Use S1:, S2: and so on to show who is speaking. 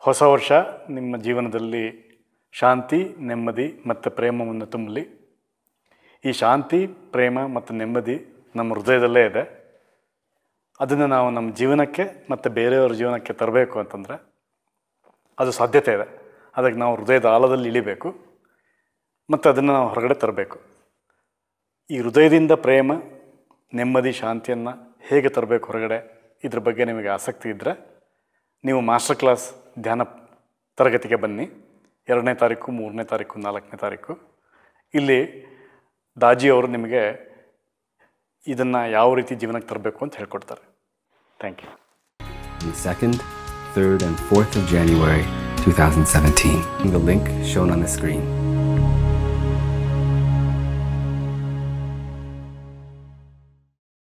S1: ಹೊಸ ವರ್ಷ ನಿಮ್ಮ ಜೀವನದಲ್ಲಿ ಶಾಂತಿ, ನೆಮ್ಮದಿ ಮತ್ತು ಪ್ರೇಮವನ್ನು ತುಂಬಲಿ. ಈ ಶಾಂತಿ, ಪ್ರೇಮ ಮತ್ತು ನೆಮ್ಮದಿ ನಮ್ಮ ಹೃದಯದಲ್ಲೇ ಇದೆ. ಅದನ್ನು ನಾವು ನಮ್ಮ ಜೀವನಕ್ಕೆ ಮತ್ತು ಬೇರೆಯವರ ಜೀವನಕ್ಕೆ ತರಬೇಕು ಅಂತಂದರೆ ಅದು ಸಾಧ್ಯತೆ ಇದೆ. ಅದಕ್ಕೆ ನಾವು ಹೃದಯದ ಆಳದಲ್ಲಿ ಇಳಿಬೇಕು ಮತ್ತು ಅದನ್ನು ನಾವು ಹೊರಗಡೆ ತರಬೇಕು. ಈ ಹೃದಯದಿಂದ ಪ್ರೇಮ, ನೆಮ್ಮದಿ, ಶಾಂತಿಯನ್ನು ಹೇಗೆ ತರಬೇಕು ಹೊರಗಡೆ, ಇದ್ರ ಬಗ್ಗೆ ನಿಮಗೆ ಆಸಕ್ತಿ ಇದ್ದರೆ ನೀವು ಮಾಸ್ಟರ್ ಕ್ಲಾಸ್ ಧ್ಯಾನ ತರಗತಿಗೆ ಬನ್ನಿ. 2ನೇ ತಾರೀಕು, 3ನೇ ತಾರೀಕು, 4ನೇ ತಾರೀಕು. ಇಲ್ಲಿ ದಾಜಿಯವರು ನಿಮಗೆ ಇದನ್ನು ಯಾವ ರೀತಿ ಜೀವನಕ್ಕೆ ತರಬೇಕು ಅಂತ ಹೇಳ್ಕೊಡ್ತಾರೆ. Thank you.
S2: 2nd, 3rd and 4th of January 2017. The link shown on the screen.